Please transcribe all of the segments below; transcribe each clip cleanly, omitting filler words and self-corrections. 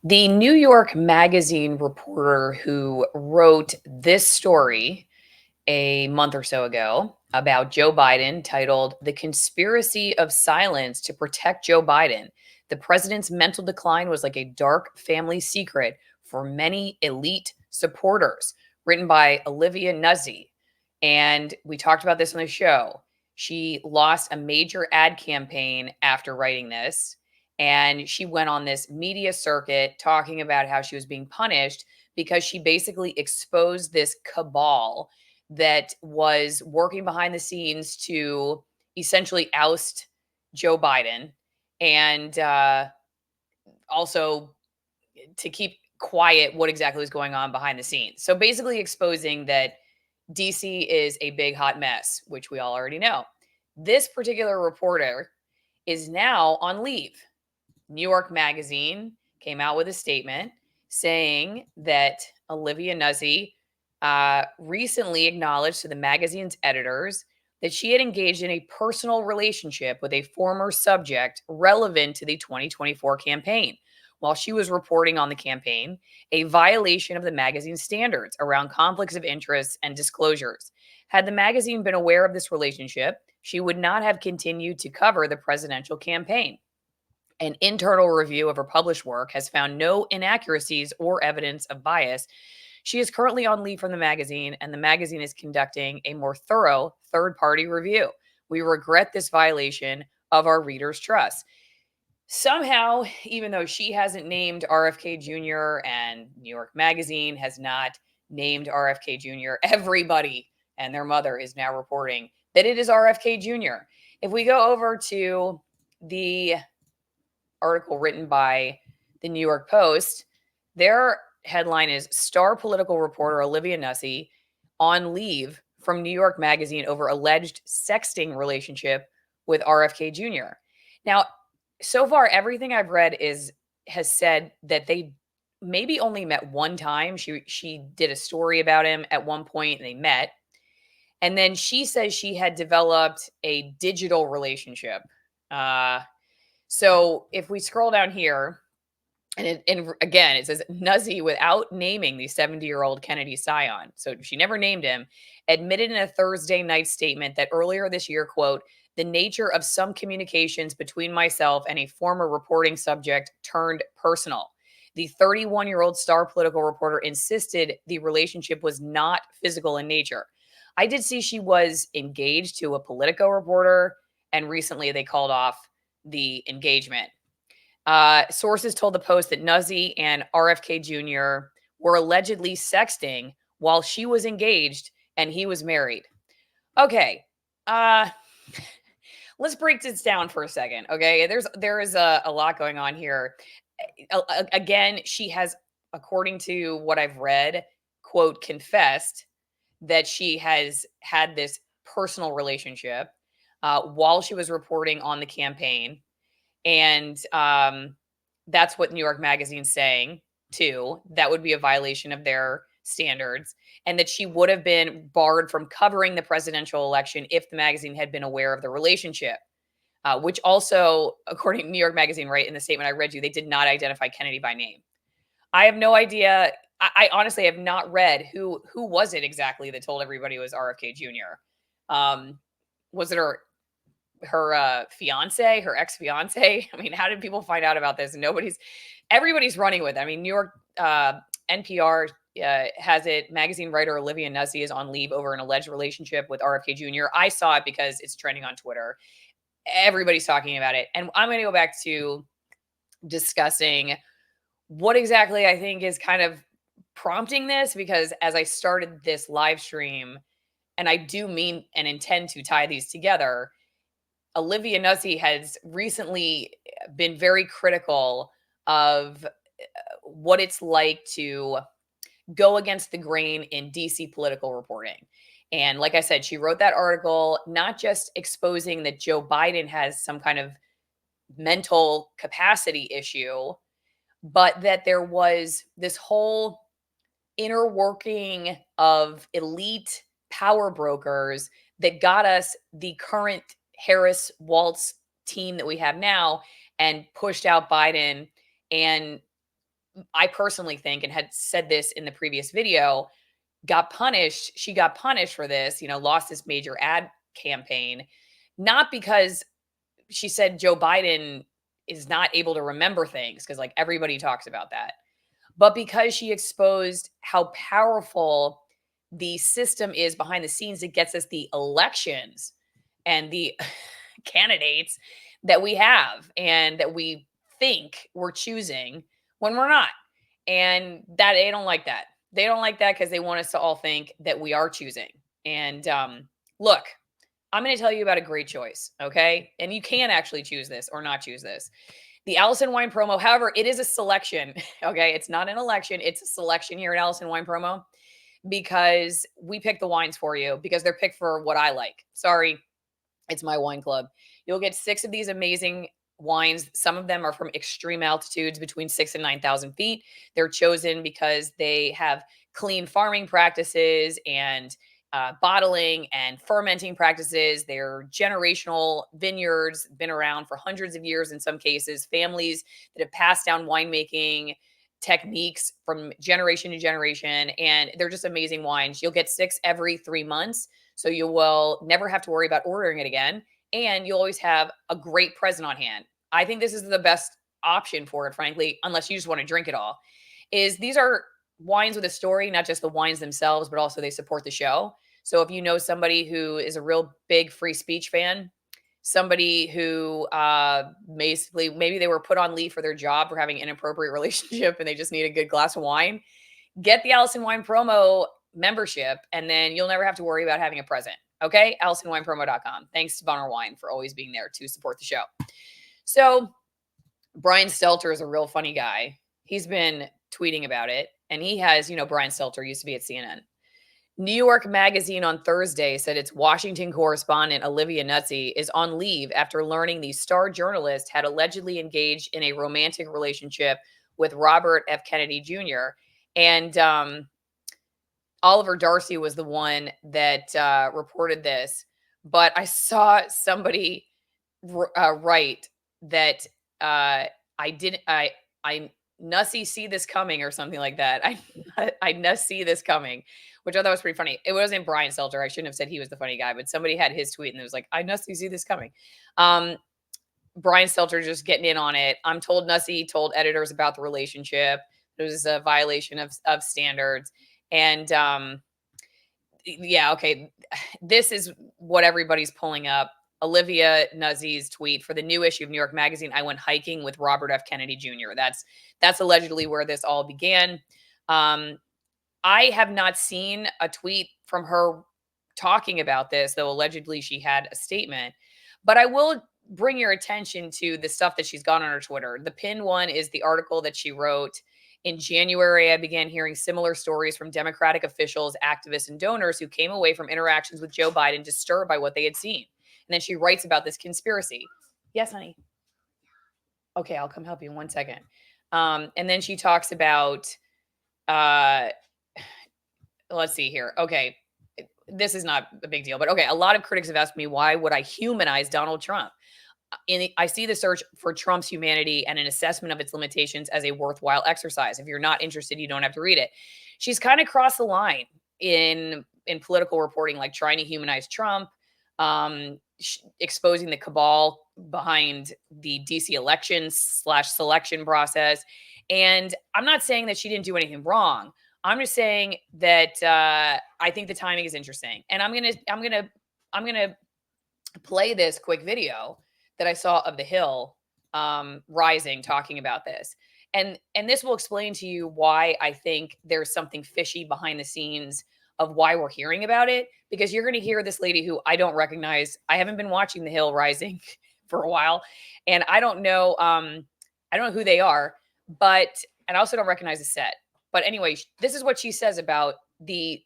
The New York Magazine reporter who wrote this story a month or so ago about Joe Biden, titled "The Conspiracy of Silence to Protect Joe Biden. The President's Mental Decline Was Like a Dark Family Secret for Many Elite Supporters," written by Olivia Nuzzi. And we talked about this on the show. She lost a major ad campaign after writing this. And she went on this media circuit talking about how she was being punished because she basically exposed this cabal that was working behind the scenes to essentially oust Joe Biden and also to keep quiet what exactly was going on behind the scenes. So basically exposing that DC is a big hot mess, which we all already know. This particular reporter is now on leave. New York Magazine came out with a statement saying that Olivia Nuzzi recently acknowledged to the magazine's editors that she had engaged in a personal relationship with a former subject relevant to the 2024 campaign while she was reporting on the campaign, a violation of the magazine's standards around conflicts of interest and disclosures. Had the magazine been aware of this relationship, she would not have continued to cover the presidential campaign. An internal review of her published work has found no inaccuracies or evidence of bias. She is currently on leave from the magazine, and the magazine is conducting a more thorough third party review. We regret this violation of our readers' trust. Somehow, even though she hasn't named RFK Jr. and New York Magazine has not named RFK Jr., everybody and their mother is now reporting that it is RFK Jr. If we go over to the article written by the New York Post, their headline is "Star Political Reporter Olivia Nuzzi on leave from New York Magazine over alleged sexting relationship with RFK Jr." Now, so far, everything I've read has said that they maybe only met one time. She did a story about him at one point, and they met. And then she says she had developed a digital relationship. Uh, so if we scroll down here, and again, it says Nuzzi, without naming the 70-year-old Kennedy scion, so she never named him, admitted in a Thursday night statement that earlier this year, quote, "The nature of some communications between myself and a former reporting subject turned personal." The 31-year-old star political reporter insisted the relationship was not physical in nature. I did see she was engaged to a Politico reporter, and recently they called off the engagement. Sources told the Post that Nuzzi and RFK Jr. were allegedly sexting while she was engaged and he was married. Okay, uh, let's break this down for a second. Okay, there is a lot going on here. Again, she has, according to what I've read, quote, confessed that she has had this personal relationship while she was reporting on the campaign. And that's what New York Magazine's saying, too. That would be a violation of their standards. And that she would have been barred from covering the presidential election if the magazine had been aware of the relationship. Which also, according to New York Magazine, right in the statement I read you, they did not identify Kennedy by name. I have no idea. I honestly have not read who was it exactly that told everybody it was RFK Jr. Was it her fiance, her ex-fiance? I mean, how did people find out about this? Everybody's running with it. I mean, New York NPR has it. Magazine writer Olivia Nuzzi is on leave over an alleged relationship with RFK Jr. I saw it because it's trending on Twitter. Everybody's talking about it. And I'm going to go back to discussing what exactly I think is kind of prompting this, because as I started this live stream, and I do mean and intend to tie these together, Olivia Nuzzi has recently been very critical of what it's like to go against the grain in DC political reporting. And like I said, she wrote that article not just exposing that Joe Biden has some kind of mental capacity issue, but that there was this whole inner working of elite power brokers that got us the current Harris Waltz team that we have now and pushed out Biden and I personally think, and had said this in the previous video, got punished. She got punished for this, lost this major ad campaign, not because she said Joe Biden is not able to remember things, because like everybody talks about that, but because she exposed how powerful the system is behind the scenes that gets us the elections and the candidates that we have and that we think we're choosing when we're not. And that they don't like that. They don't like that because they want us to all think that we are choosing. And look, I'm going to tell you about a great choice, okay? And you can actually choose this or not choose this. The Allison Wine promo, however, it is a selection, okay? It's not an election, it's a selection here at Allison Wine promo, because we pick the wines for you because they're picked for what I like. Sorry, it's my wine club. You'll get 6 of these amazing wines. Some of them are from extreme altitudes between 6 and 9,000 feet. They're chosen because they have clean farming practices and bottling and fermenting practices. They're generational vineyards, been around for hundreds of years in some cases, families that have passed down winemaking techniques from generation to generation. And they're just amazing wines. You'll get 6 every 3 months. So you will never have to worry about ordering it again. And you'll always have a great present on hand. I think this is the best option for it, frankly, unless you just want to drink it all. Is these are wines with a story, not just the wines themselves, but also they support the show. So if you know somebody who is a real big free speech fan, somebody who basically maybe they were put on leave for their job for having an inappropriate relationship and they just need a good glass of wine, get the Allison Wine promo membership, and then you'll never have to worry about having a present. Okay? AllisonWinePromo.com. Thanks to Bonner Wine for always being there to support the show. So Brian Stelter is a real funny guy. He's been tweeting about it, and he has, Brian Stelter used to be at CNN. New York Magazine on Thursday said its Washington correspondent Olivia Nuzzi is on leave after learning the Star journalist had allegedly engaged in a romantic relationship with Robert F. Kennedy Jr. And Oliver Darcy was the one that reported this, but I saw somebody write that I Nussy see this coming or something like that. I Nuss see this coming, which I thought was pretty funny. It wasn't Brian Stelter. I shouldn't have said he was the funny guy, but somebody had his tweet and it was like, I Nussy see this coming. Brian Stelter just getting in on it. I'm told Nussy told editors about the relationship. It was a violation of standards. And yeah, okay. This is what everybody's pulling up. Olivia Nuzzi's tweet for the new issue of New York Magazine. I went hiking with Robert F. Kennedy Jr. That's allegedly where this all began. I have not seen a tweet from her talking about this, though allegedly she had a statement. But I will bring your attention to the stuff that she's got on her Twitter. The pinned one is the article that she wrote. In January, I began hearing similar stories from Democratic officials, activists, and donors who came away from interactions with Joe Biden disturbed by what they had seen. And then she writes about this conspiracy. Yes, honey. Okay, I'll come help you in 1 second. And then she talks about, let's see here. Okay, this is not a big deal, but okay. A lot of critics have asked me, why would I humanize Donald Trump? I see the search for Trump's humanity and an assessment of its limitations as a worthwhile exercise. If you're not interested, you don't have to read it. She's kind of crossed the line in political reporting, like trying to humanize Trump, exposing the cabal behind the DC elections/selection process. And I'm not saying that she didn't do anything wrong. I'm just saying that I think the timing is interesting, and I'm gonna play this quick video that I saw of The Hill Rising talking about this. And this will explain to you why I think there's something fishy behind the scenes of why we're hearing about it, because you're going to hear this lady who I don't recognize. I haven't been watching The Hill Rising for a while, and I don't know who they are, and I also don't recognize the set. But anyway, this is what she says about the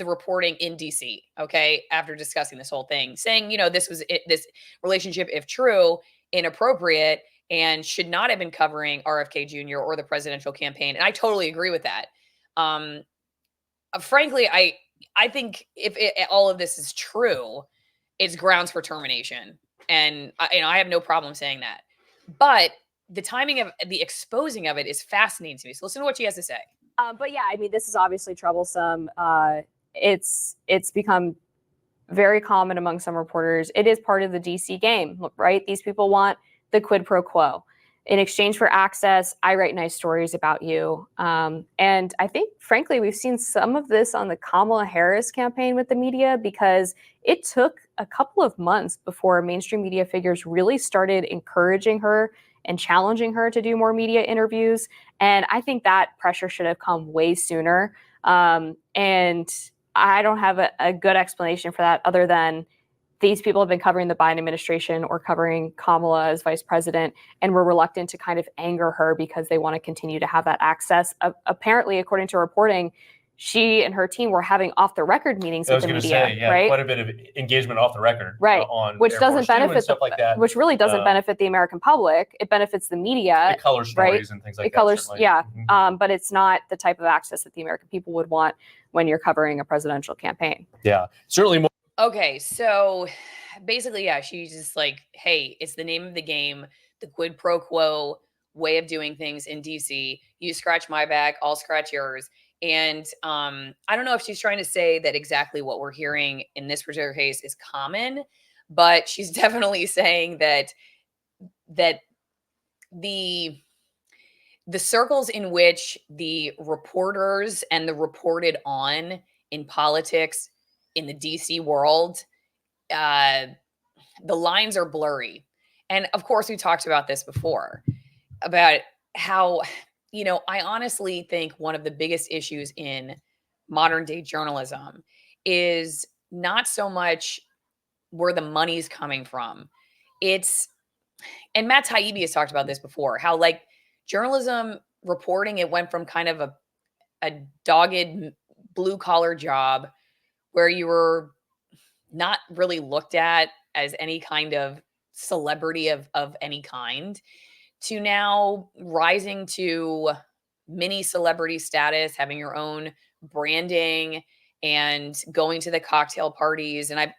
reporting in DC, okay, after discussing this whole thing, saying, this relationship, if true, inappropriate and should not have been covering RFK Jr. or the presidential campaign. And I totally agree with that. Frankly, I think if all of this is true, it's grounds for termination. And I have no problem saying that. But the timing of the exposing of it is fascinating to me. So listen to what she has to say. But yeah, I mean, this is obviously troublesome. It's become very common among some reporters. It is part of the DC game, right? These people want the quid pro quo. In exchange for access, I write nice stories about you. And I think, frankly, we've seen some of this on the Kamala Harris campaign with the media, because it took a couple of months before mainstream media figures really started encouraging her and challenging her to do more media interviews. And I think that pressure should have come way sooner. And I don't have a good explanation for that, other than these people have been covering the Biden administration or covering Kamala as vice president, and were reluctant to kind of anger her because they want to continue to have that access. Apparently, according to reporting, she and her team were having off-the-record meetings with the media, right? Quite a bit of engagement off the record, right? On which doesn't benefit stuff like that. Which really doesn't benefit the American public. It benefits the media. It colors stories, right? And things like that. It colors, yeah. Mm-hmm. But it's not the type of access that the American people would want when you're covering a presidential campaign. Yeah, certainly more. Okay, so basically, yeah, she's just like, hey, it's the name of the game, the quid pro quo way of doing things in DC. You scratch my back, I'll scratch yours. And I don't know if she's trying to say that exactly what we're hearing in this particular case is common, but she's definitely saying that the circles in which the reporters and the reported on in politics in the DC world, the lines are blurry. And of course, we talked about this before, about how, I honestly think one of the biggest issues in modern day journalism is not so much where the money's coming from. And Matt Taibbi has talked about this before, how like journalism reporting, it went from kind of a dogged blue collar job where you were not really looked at as any kind of celebrity of any kind, to now rising to mini celebrity status, having your own branding and going to the cocktail parties. And I've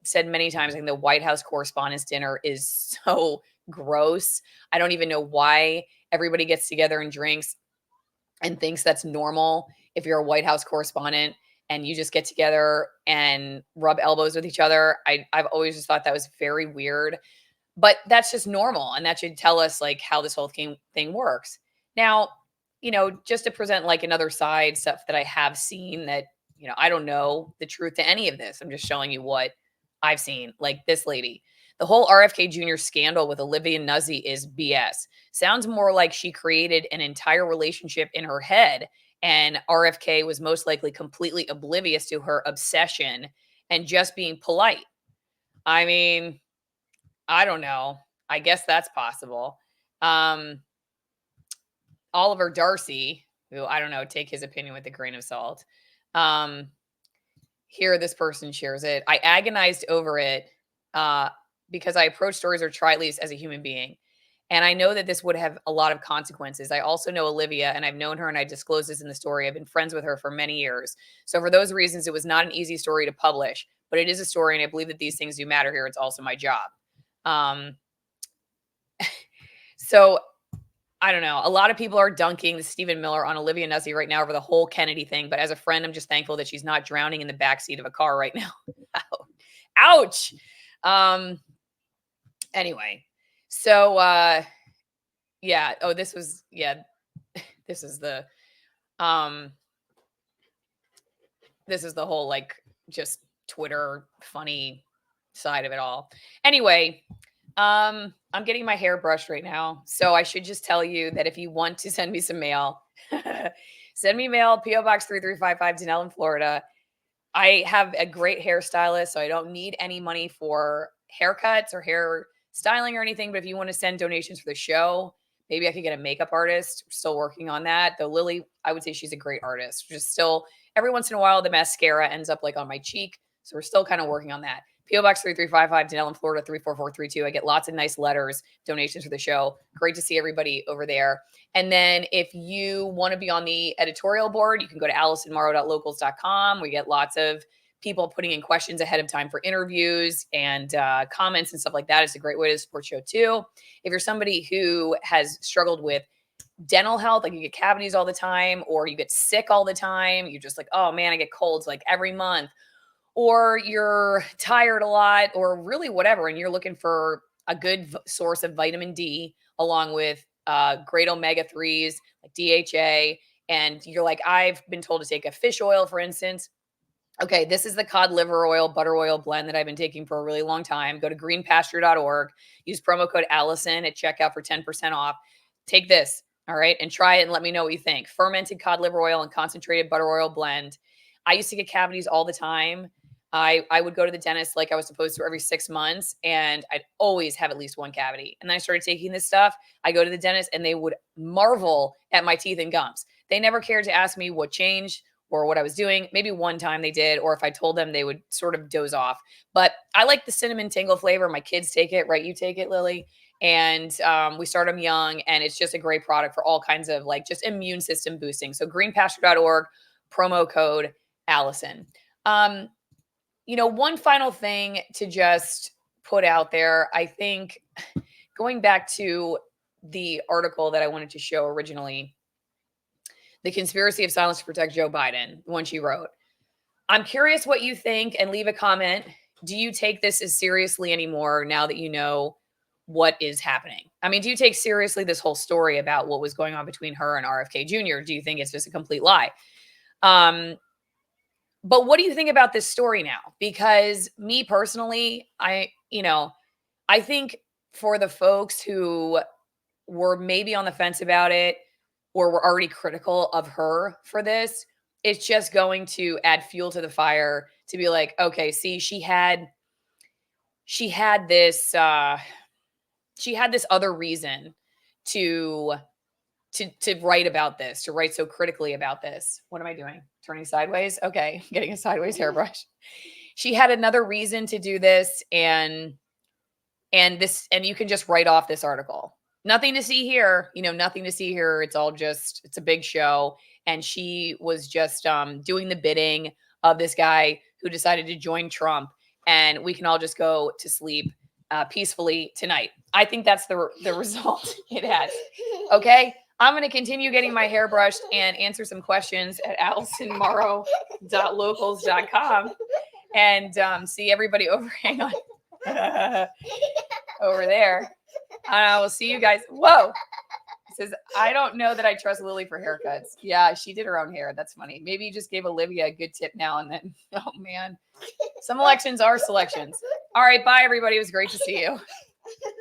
said many times, I think the White House Correspondents' Dinner is so gross. I don't even know why everybody gets together and drinks and thinks that's normal if you're a White House correspondent and you just get together and rub elbows with each other. I've always just thought that was very weird, but that's just normal. And that should tell us like how this whole thing works. Now, just to present like another side stuff that I have seen that, I don't know the truth to any of this. I'm just showing you what I've seen. Like this lady, the whole RFK Jr. scandal with Olivia Nuzzi is BS. Sounds more like she created an entire relationship in her head, and RFK was most likely completely oblivious to her obsession and just being polite. I mean, I don't know. I guess that's possible. Oliver Darcy, who I don't know, take his opinion with a grain of salt. Here, this person shares it. I agonized over it because I approach stories or try at least as a human being. And I know that this would have a lot of consequences. I also know Olivia, and I've known her, and I disclose this in the story. I've been friends with her for many years. So for those reasons, it was not an easy story to publish, but it is a story, and I believe that these things do matter here. It's also my job. So I don't know. A lot of people are dunking Stephen Miller on Olivia Nuzzi right now over the whole Kennedy thing. But as a friend, I'm just thankful that she's not drowning in the backseat of a car right now. Ouch. Anyway, so yeah. Oh, this is the this is the whole like just Twitter funny side of it all. Anyway, I'm getting my hair brushed right now, so I should just tell you that if you want to send me some mail, send me mail, P.O. Box 3355, Denellen, Florida. I have a great hairstylist, so I don't need any money for haircuts or hair styling or anything. But if you want to send donations for the show, maybe I could get a makeup artist. Still working on that. Though Lily, I would say she's a great artist. Just still, every once in a while, the mascara ends up like on my cheek. So we're still kind of working on that. P.O. Box 3355, Denellen, Florida 34432. I get lots of nice letters, donations for the show. Great to see everybody over there. And then if you want to be on the editorial board, you can go to AllisonMorrow.locals.com. We get lots of people putting in questions ahead of time for interviews and comments and stuff like that. It's a great way to support show too. If you're somebody who has struggled with dental health, like you get cavities all the time, or you get sick all the time, you're just like, oh man, I get colds like every month, or you're tired a lot, or really whatever, and you're looking for a good source of vitamin D along with great omega-3s like DHA, and you're like, I've been told to take a fish oil, for instance. Okay, this is the cod liver oil, butter oil blend that I've been taking for a really long time. Go to greenpasture.org, use promo code Allison at checkout for 10% off. Take this, all right, and try it and let me know what you think. Fermented cod liver oil and concentrated butter oil blend. I used to get cavities all the time. I would go to the dentist like I was supposed to every 6 months, and I'd always have at least one cavity. And then I started taking this stuff. I go to the dentist and they would marvel at my teeth and gums. They never cared to ask me what changed or what I was doing. Maybe one time they did, or if I told them, they would sort of doze off. But I like the cinnamon tingle flavor. My kids take it, right? You take it, Lily. And we start them young, and it's just a great product for all kinds of like just immune system boosting. So greenpasture.org, promo code Allison. One final thing to just put out there, I think going back to the article that I wanted to show originally, The Conspiracy of Silence to Protect Joe Biden, the one she wrote. I'm curious what you think, and leave a comment. Do you take this as seriously anymore now that you know what is happening? I mean, do you take seriously this whole story about what was going on between her and RFK Jr.? Do you think it's just a complete lie? But what do you think about this story now? Because me personally, I think for the folks who were maybe on the fence about it or were already critical of her for this, it's just going to add fuel to the fire to be like, okay, see, she had this other reason to write about this, to write so critically about this. What am I doing? Turning sideways? Okay, getting a sideways hairbrush. She had another reason to do this, and you can just write off this article. Nothing to see here, nothing to see here. It's a big show. And she was just doing the bidding of this guy who decided to join Trump, and we can all just go to sleep peacefully tonight. I think that's the result it has. Okay. I'm going to continue getting my hair brushed and answer some questions at AllisonMorrow.locals.com and see everybody over. Hang on. Over there. I will see you guys. Whoa. It says, I don't know that I trust Lily for haircuts. Yeah, she did her own hair. That's funny. Maybe you just gave Olivia a good tip now and then. Oh, man. Some elections are selections. All right. Bye, everybody. It was great to see you.